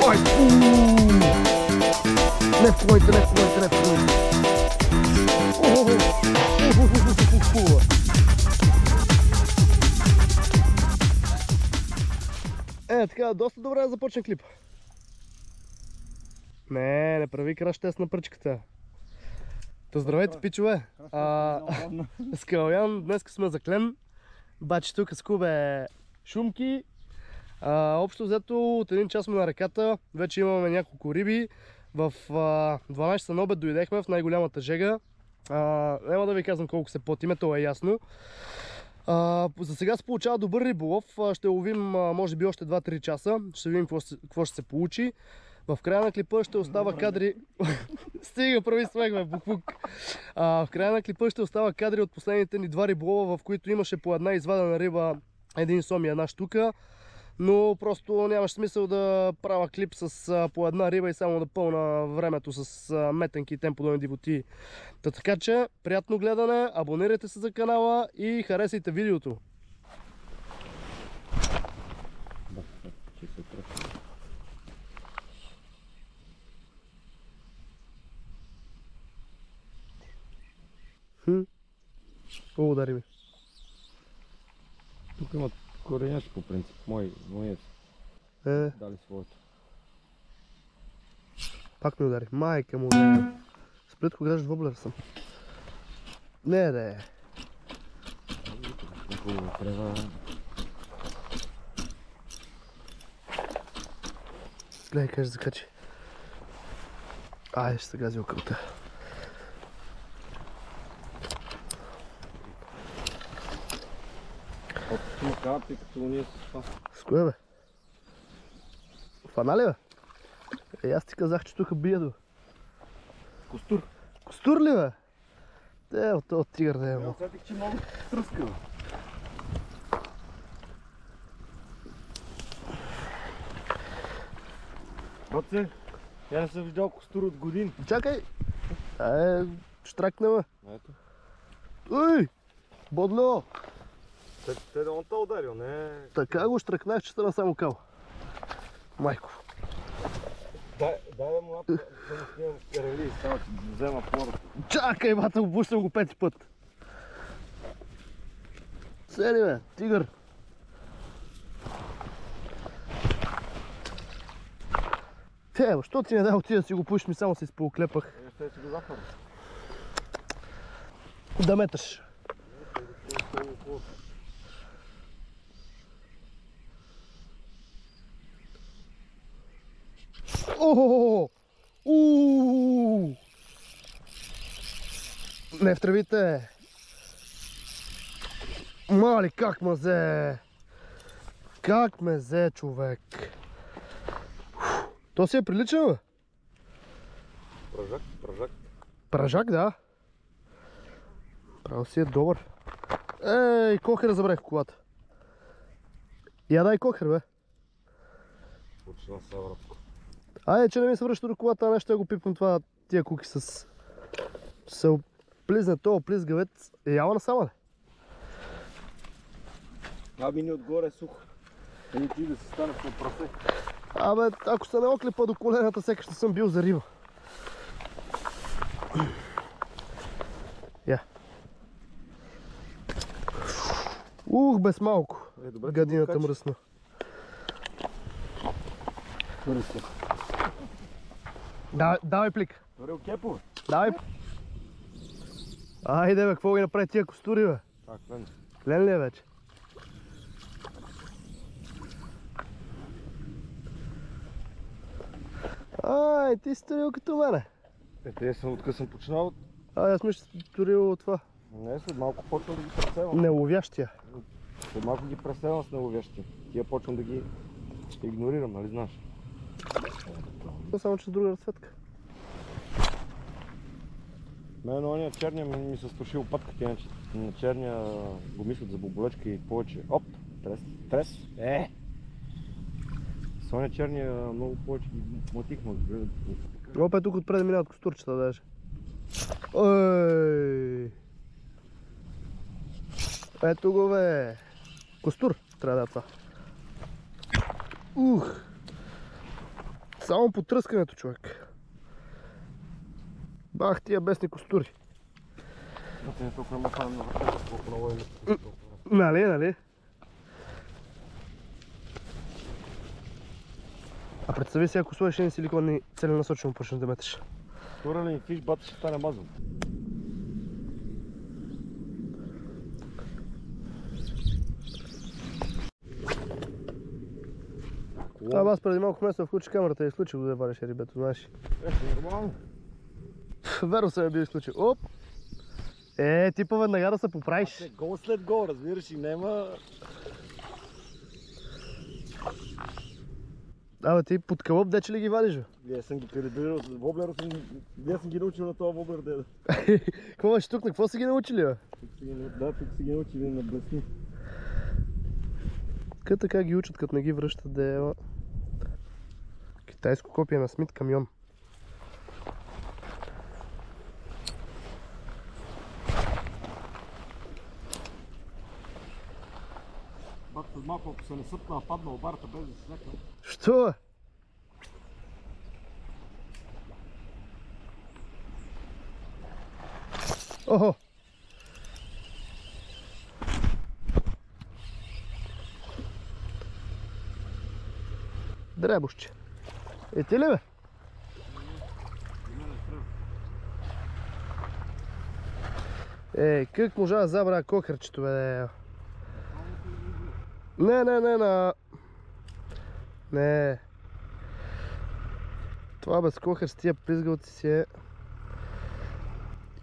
Ой! Не в плойте, не в плойте, не в плойте. Така, доста добре да започне клип. Не прави краш тест на пръчката. Та здравейте, пичове! С Калян днес сме за клен. Бачи тук с Кубе шумки. Общо взето от един час сме на реката. Вече имаме няколко риби. В 12 часа на обед дойдехме в най-голямата жега. Няма да ви казвам колко се потиме, то е ясно. За сега се получава добър риболов. Ще ловим може би още 2-3 часа. Ще видим какво ще се получи. В края на клипа ще остава кадри... Стига, прави смех, бе, бук-бук. В края на клипа ще остава кадри от последните ни 2 риболова, в които имаше по една извадена риба, един сом и една щука. Но просто нямаше смисъл да правя клип с по една риба и само да пълна времето с метенки и темподобни дивоти. Така че, приятно гледане, абонирайте се за канала и харесайте видеото. Удари ми. Тук имат коренец по принцип, моят. Дали своето. Пак ми удари. Майка му удари. Сплитко граш воблер съм. Не. Гледай къде закачи. Ай, ще се гази окълта. Опто ме карате, като ние с това. С кое, бе? Фана ли, бе? Аз ти казах, че тук бия до. Костур. Костур ли, бе? От този тигър да е, бе. Усетих, че много тръска, бе. Братце, я не съм виждал костур от години. Чакай! Штракне, бе. Ето. Ой! Бодло! Те да он те ударил, не... Така го штракнах, че стана само кал. Майко. Дай да му лапа, да му снимам рели, само че взема плората. Чакай, бата, обущам го 5 път. Седи, бе, тигър. Що ти не дай отида да си го пуш, ми само се изполуклепах. Ще си го захвърля. Да меташ. О! Не в травите! Мали, как ме взе! Как ме взе, човек! То си е приличен, бе? Пражак. Пражак, да. Право си е добър. Ей, кохера забрах в колата. Я дай кохер, бе. Почина се, братко. Айде, че не ми се връща до колата, а нещо я го пипам това, тия куки с... Се оплизне този оплизгавец. Яла насама, ли? Мини отгоре е сухо. Еми ти да си станеш на прасе. Абе, ако се не оклепа до колената, сека ще съм бил за риба. Я. Без малко. Гадината мръсна. Давай плик. Върил кепо. Давай. Айде, бе, какво ги направи тия костури, бе? Так, клен. Клен ли е вече? Ай, ти си турил като мене. Те съм откъде съм починал. Аз мисля, че си турил това. Не, след малко почвам да ги пресевам. Неловящия. След малко ги пресевам с неловящия. Тия почвам да ги игнорирам, нали знаеш? Само че с друга разцветка. Мен ония черния ми се свърши опатката, иначе на черния го мислят за боболечка и повече. Оп! Трес! С ония черния много повече ги мотихме. Опа, тук отпред минават костурчета даже. Ой! Ето го, бе! Костур трябва да е това. Само по тръскането, човек. Бах тия бесни костури. Да не толкова махана на върху, колко много е. Нали? А представи си, ако сложиш един силикон и целенасочено почнеш да метеш. Втора ли фиш, бата ще стане мазан. Аз преди малко вместо да включи камерата и изключих да вариш рибето, знаеш. Нормално. Верно се би изключил. Оп! Ти веднага да се поправиш. Гол след гол, разбираш и нема... Абе ти под кълъп дече ли ги вадиш, бе? Аз съм ги калибрирал с воблера, аз съм ги научил на този воблер, деда. Какво беше тук, на какво са ги научили, бе? Да, тук са ги научили на блесни. Къде така ги учат, като не ги връщат, дева? Китайско копие на Смит камион. Бак, след малко, ако се не съпна, падна обарата без да се сляка. Що, бе? Охо! Дребушче. Ти ли, бе? Как можа да забравя кохърчето, бе? Не. Това без кохър с тия пизгалци си е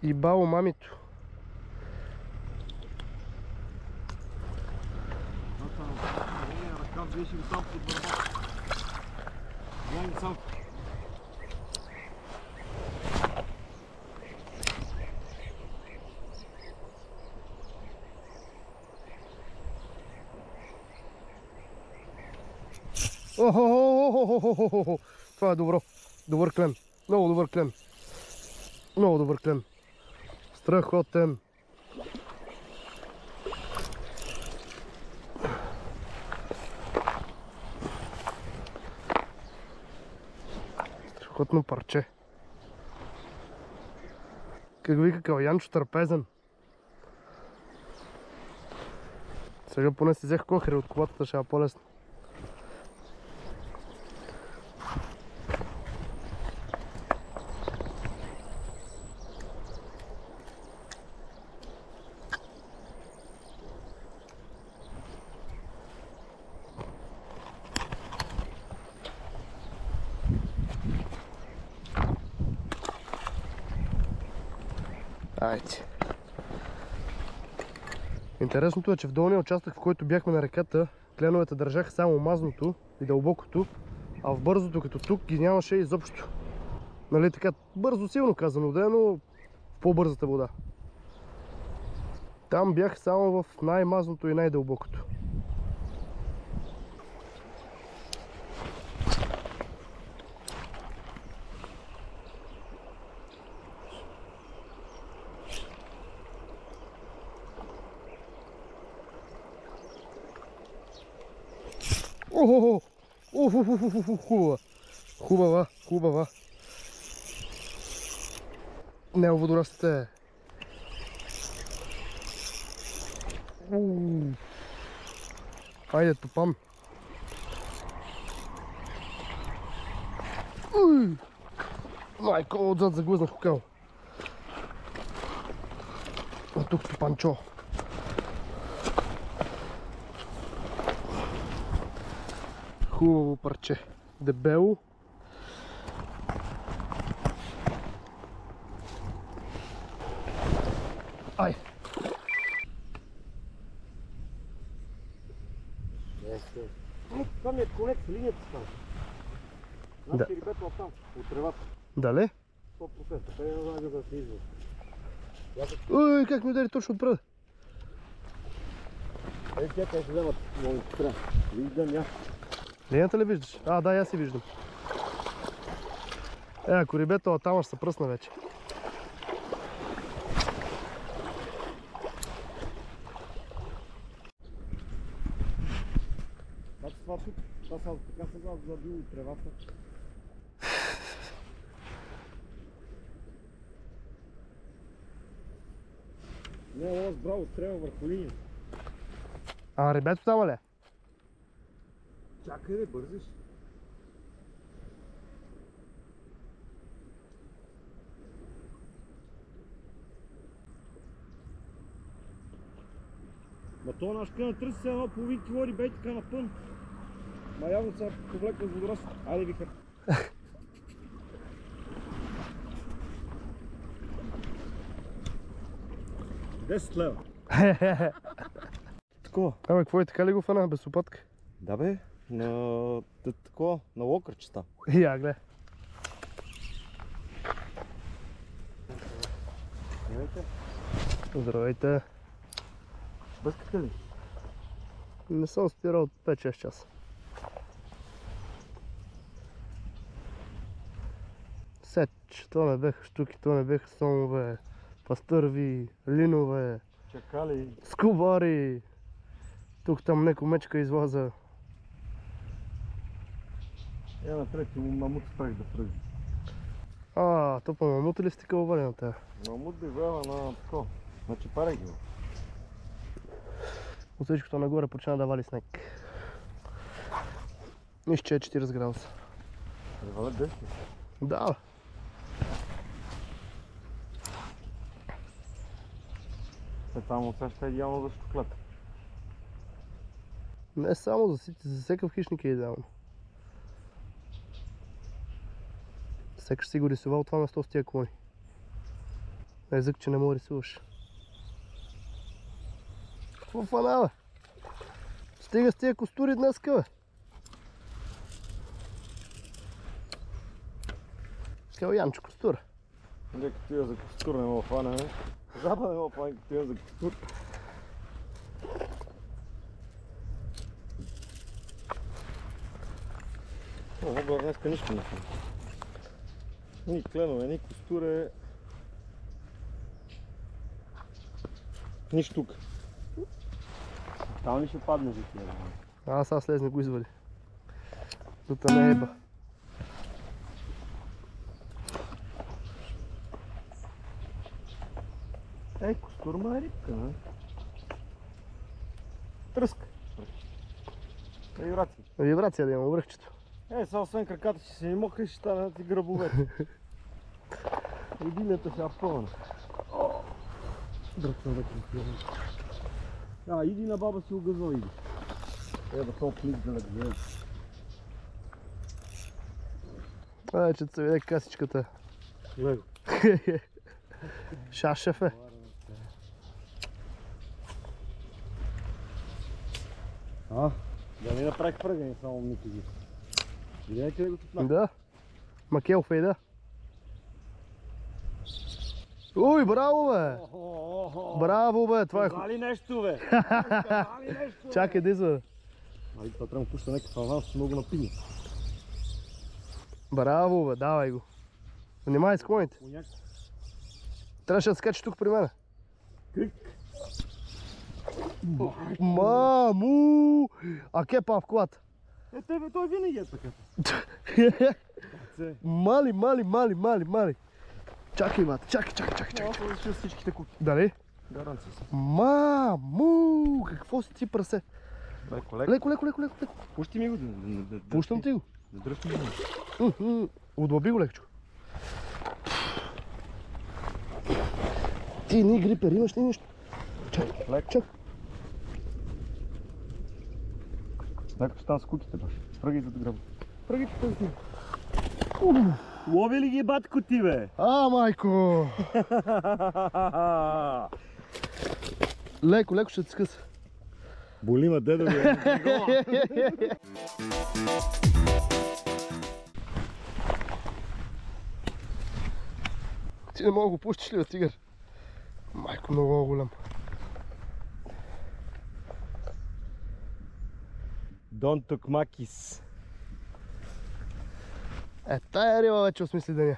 и бао мамито. Ръкав беше го сам под върба. Гледай го сам. Охо! Това е добро. Добър клен. Много добър клен. Много добър клен. Страхотен. Страхотно парче. Как вика Калянчо, трапезен. Сега поне си взех кохери от колата, ще е по-лесно. Айде. Интересното е, че в долния участък, в който бяхме на реката, кленовете държаха само мазното и дълбокото, а в бързото, като тук, ги нямаше изобщо. Нали така, бързо силно казано да е, но в по-бързата вода. Там бях само в най-мазното и най-дълбокото. Охо! Хубава. Няма водорастите. Хайде, топан. Майко, отзад заглъзнах кокал. А тук топанчо. Хубаво парче. Дебело. Ай! Това ми е конец, линията става. Да. Значи рибето оттам, от тревата. Дали? 100%. Те не знае да се извън. Ой, как ми удари точно отпред. Тя ще вземат много спря. Виждам я. Линията ли виждаш? А, да, аз си виждам. Ако рибето оттам ще се пръсна вече. Това тук, това са така сега забил тревата. Не, аз браво, трябва върху линия. А, ребето там ли? Чакай, бързиш. Ма то наш къна търси се едно половин кило рибей така на пън. Ма явно са повлекла с водораз. Айде вихър. 10 лева. Такова. Абе, какво е, така ли го фана, без лопатка? Да бе, на такова, на локърчета. Я, гледай. Здравейте. Бъскате ли? Не съм спирал от 5-6 часа. Сеч, това не беха штуки, това не беха сомове, пастърви, линове, Чакали. скубари. Тук там неко мечка излаза. Я на трети мамут спрях да фръзи. То по мамута ли сте кълбали на тея? Мамут да гледа на такова. Значи парай ги. От всичкото нагоре почина да вали снег. Нищо, че е 40 градуса. Ревалет 10. Да, бе. Там усеща идеално за шоколад. Не само за всекъв хищник е идеално. Секаш си го рисувал това место с тия клони. Езък, че не мога да рисуваш. Какво фана, бе? Стига с тия костури днеска, бе. Янчо костура. Не, като я за костур не мога фана, не? Жаба не мога фана, като я за костур. О, днеска нищо не фана. Ни кленове, ни костуре. Ни штука. Там ли ще падне жития? Аз слезне го извади. Тута не еба. Ей, костурма е рибка, не? Тръска. Вибрация. Вибрация да има връхчето. Сега освен краката ще се не мокри и ще стане ти гръбовете. Рибинята ще пълна. Дръпна да кръпя. Иди на баба си огъзва, иди. Да толкова клик да гледа. Че се виде касичката. Гледа. Шашефе. Да не направих пръгане, само мики ги. Видяйте ли го тут? Да. Макел фейда. Уй, браво, бе! Браво, бе! Това е хубаво. Казали нещо, бе! Чакай да извада. Това трябва да пуща някакъв аванс, много напини. Браво, бе! Давай го. Внимай с клоните. Трябваше да скачиш тук при мене. Крик! Маму! А кепа в колата. Тебе той винаги е така. Мали. Чакай, бате, чакай. Аз съм решил всичките куки. Дали? Гаранция са. Маму! Какво си ти прасе? Леко. Леко. Пусти ми го. Пущам ти го. Да дръжте ми. Одлаби го лекчко. Ти ни грипер, имаш ли нещо? Чакай. Леко ще там с куките баш. Пръгай зад гръба. Пръгай. Лови ли ги батко ти, бе? Майко! Леко ще ти скъса. Боли ма дедо, бе. Ти не мога го пущиш ли, бе, тигър? Майко, много голям. Дон Токмакис. Тая риба вече осмисли деня.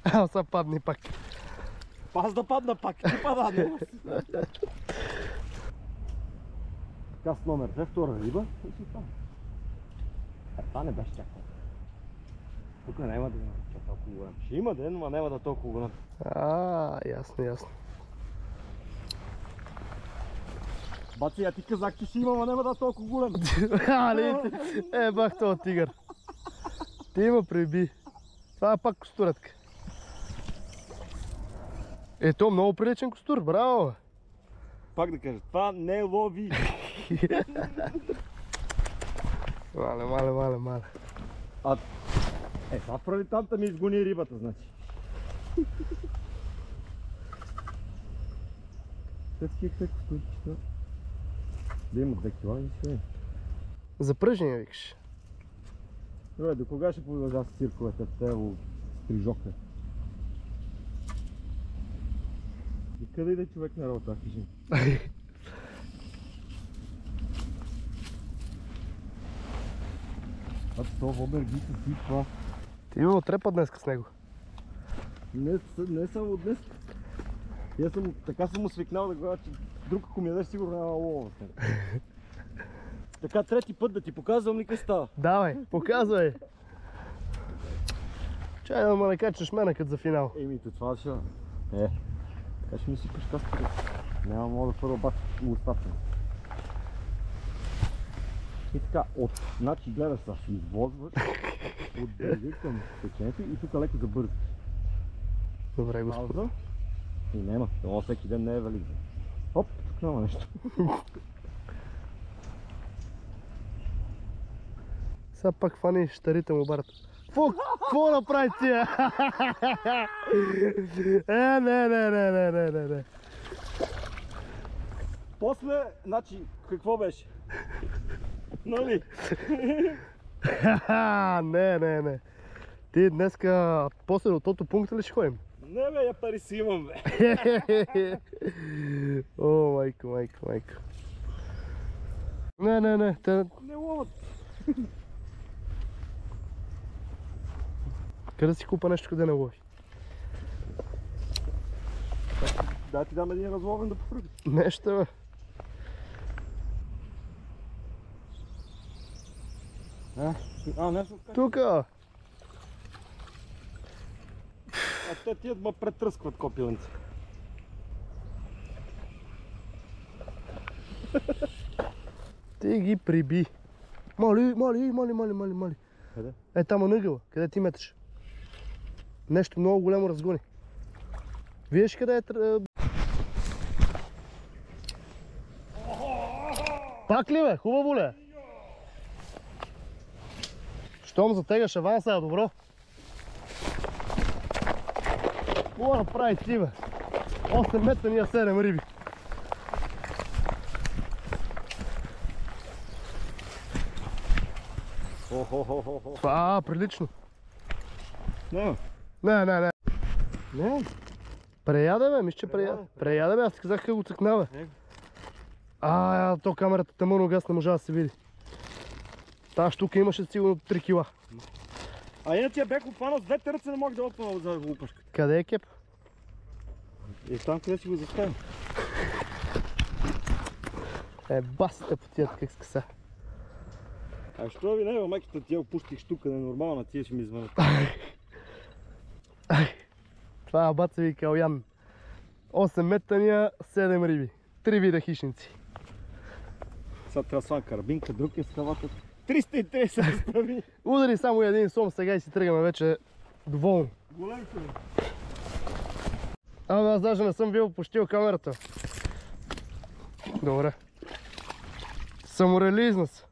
Сега падни пак. Пас да падна пак, ти падна. Така с номер 2, втора риба. Това не беше чакал. Тук няма да има толкова голям. Ще има ден, но няма да толкова голям. Ясно. Баци, а ти казах, че си имам, а няма да толкова голем. Бах този тигър. Ти има приби. Това е пак костуратка. То много приличен костур, браво! Пак да кажа, това не лови. Мале. Това пролетанта ми изгони рибата, значи. Такива костурчета. Да има 2 кила и все. Запръжение, викаш. Добре, до кога ще продължа с цирковете, тево стрижока? И къде иде човек на работа, кажи? Това вобер ги се сипва. Ти имал трепа днес с него. Не само днес. Така съм му свикнал да гледа, че друг ако ми ядеш сигурно няма лова. Така трети път да ти показвам ли къде става? Давай, показвай. Чай да ме накачаш мене като за финал. Това ще... Така ще ми сипаш каската. Няма мога да първо бак устата. И така, значи гледаш са, ще извозваш от бързи към течението и тук леко забързи. Добре, господа. И няма, това всеки ден не е валидно. Оп, тук няма нещо. Сега пак фани щарите му барата. Какво направи тия? Не. После, значи, какво беше? Нали? Не. Ти днеска после от тото пункта ли ще ходим? Не бе, я пари си имам бе. О, майко. Не. Не ловат. Къде си купа нещо, къде не лови? Да ти дам един разловен да пофръгаш. Нещо бе. Нещо. Тука! Те тия ме претръскват копиленци. Ти ги приби. Мали. Къде? Там е нъгъла, къде ти меташ. Нещо много голямо разгони. Виж къде е... Пак ли бе? Хубаво ли е? Щом затегаш аванса е добро. Какво направи ти бе? 8 метра ние 7 риби. Това прилично. Не. Не. Преяде бе, мисля, че преяде бе, аз ти казах как го цъкна бе. То камерата тъмъно газ не можа да се види. Тая штука имаше сигурно 3 кила. Иначе бях опанал с 2 ръце, не мога да опана за лупашка. Къде е кеп? Там къде си го заставям. Басите по тия как скъса. Що ви не бе, майката тя опустих штука, ненормална, тия ще ми звънат. Това баца ви калян. 8 метания, 7 риби. 3 вида хищници. Сега трябва сван карабинка, друг е скавател. 330 разправи. Удари само един сом сега и си тръгаме вече доволно. Голем съм. Аз даже не съм бил пощил камерата. Добре. Саморелизна се.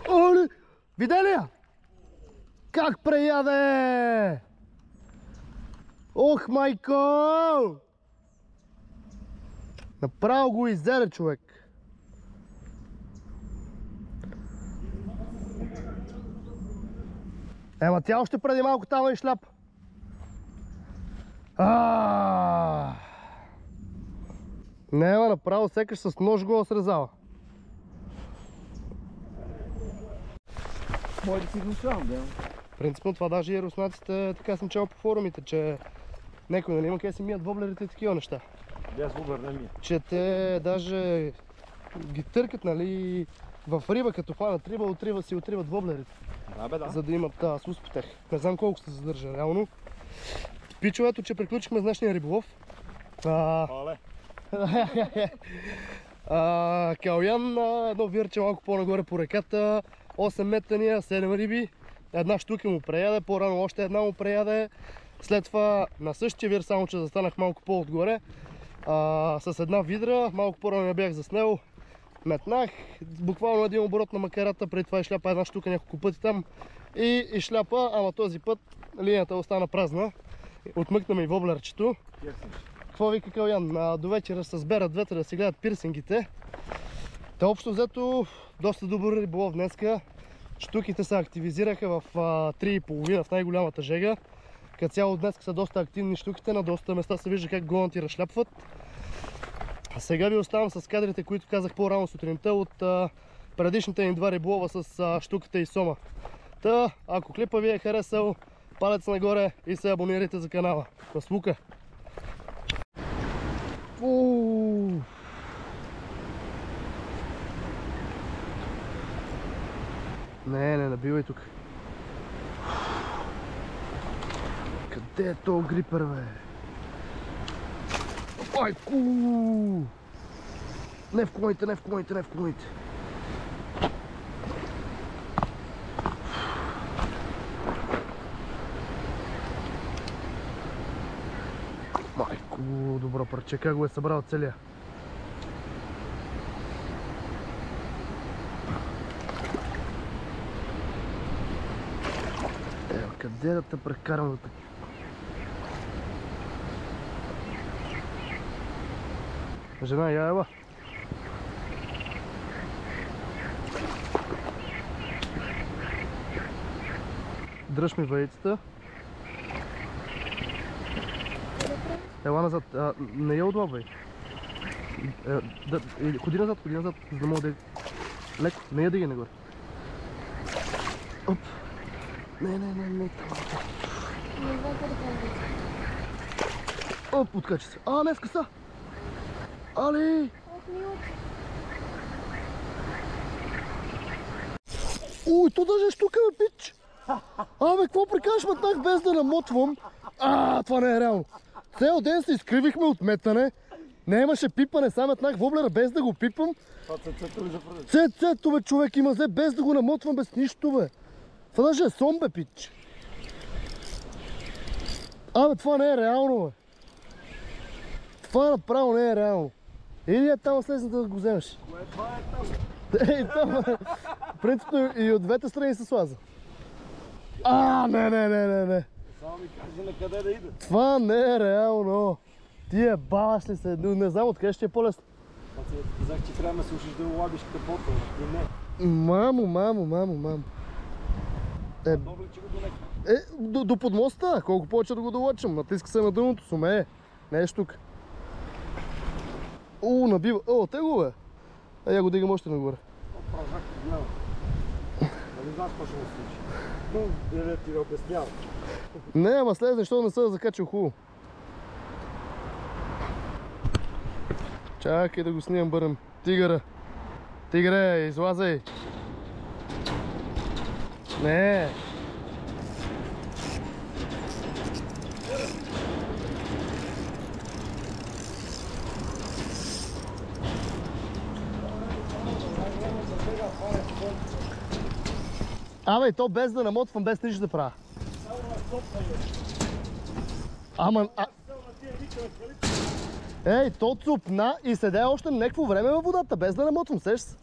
Оли! Видя ли я? Как преяде? Ох, майко! Направо го иззере човек. Ема тя още преди малко там и шляп. Нема, направо секаш с нож го срезава. Може да си внушавам, да. Принципно това даже и руснаците, така съм чел по форумите, че некои нали има къде си мият воблерите и такива неща. Без воблер не ми. Че те даже ги търкат, нали, в риба, като хванат риба, си отриват воблерите. Да, бе, да. За да имат слус по тях. Не знам колко се задържа реално. Пичовето, че приключихме с днешния риболов. Оле. Калоян, едно вирче малко по-нагоре по реката, 8 метания, 7 риби, една штука му преяде, по-рано още една му преяде, след това на същия вир, само че застанах малко по-отгоре, с една видра, малко по-рано я бях заснел, метнах, буквално един оборот на макарата, преди това изшляпа една штука няколко пъти там и изшляпа, ама този път линията остана празна, отмъкна ми воблерчето. Какво вика Калоян? До вечера се сберат двете да си гледат пирсингите. Та общо взето доста добър риболов днеска. Штуките се активизираха в 3,5 в най-голямата жега. Като цяло днеска са доста активни штуките, на доста места се вижда как гонати разшляпват. А сега ви оставам с кадрите, които казах по-рано сутринта от предишните ни два риболова с штуката и сома. Та, ако клипа ви е харесал, палец нагоре и се абонирайте за канала. На звука! Не набивай тук. Къде е този грипер, бе? Айку! Не в клоните, не в клоните, не в клоните. Майко, добро парче, как го е събрал целия? Ева, къде да те прекарам за така? Жена, я ева. Дръж ми ваицата. Ела назад, не я отдлабвай. Ходи назад, за да мога да... Леко, не я дигай нагоре. Оп. Не. Оп, откачи се. Не скъса. Али! Уй, то даже штука ме пич. Абе, какво прикажеш метнах без да намотвам? Това не е реално. Цел ден се изкривихме от метане. Не имаше пипане, сам метнах воблера без да го пипам. Това цецето ли за продаж? Цецето, бе, човек, има взе без да го намотвам, без нищо, бе. Това даже е сом, бе, пич. Абе, това не е реално, бе. Това направо не е реално. Или е там слезна да го вземеш. Кое това е там? Там, принципно и от двете страни се слаза. Не. Само ми кажи на къде да иде. Това не е реално. Ти е баваш ли се? Не знам откъде ще е по-лесно. Казах, че трябва да слушаш да улабиш капота. И не. Мамо. Довлечи го до нека. До подмоста. Колко повече да го долочим. Натиска се на дъното, сумее. Не е штука. Набива. Те го, бе. Я го дигам още нагоре. Празак, гледам. Не знаеш какво ще му случи. Да ти го обяснявам. Не, ама слез, защото не се закачил хубаво. Чакай да го снимам бърнем. Тигъра. Тигре, излазай. Не. Абе, то без да намотвам, без нищо да правя. Ей, то цупна и седя още някакво време във водата, без да намотвам, сеш се.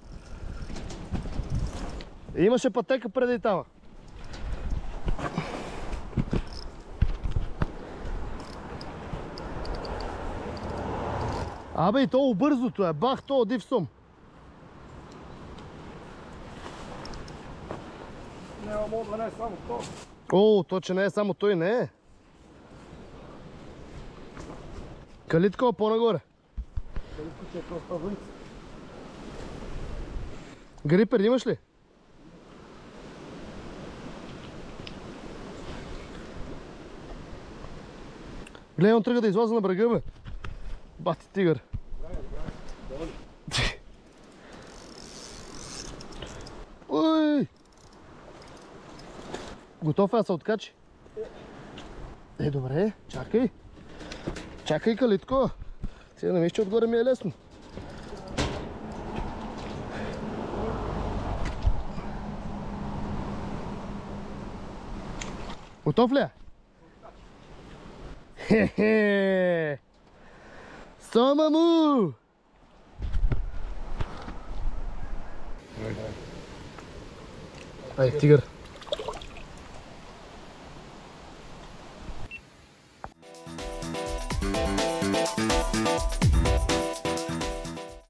Имаше пътека преди тама. Абе, и то бързото е, бах, то див сум. Няма мога да не е само то. То, че не е само той, не е. Калитко по-нагоре. Калитко, че е просто вънц. Грипер имаш ли? Гледай, он тръгва да излаза на брега, бе. Бати тигър. Готов е да се откачи? Добре, чакай. Чакай, Калитко. Сега не виж, че отгоре ми е лесно. Готов ли е? Хе-хе! Сома му! Ай, тигър.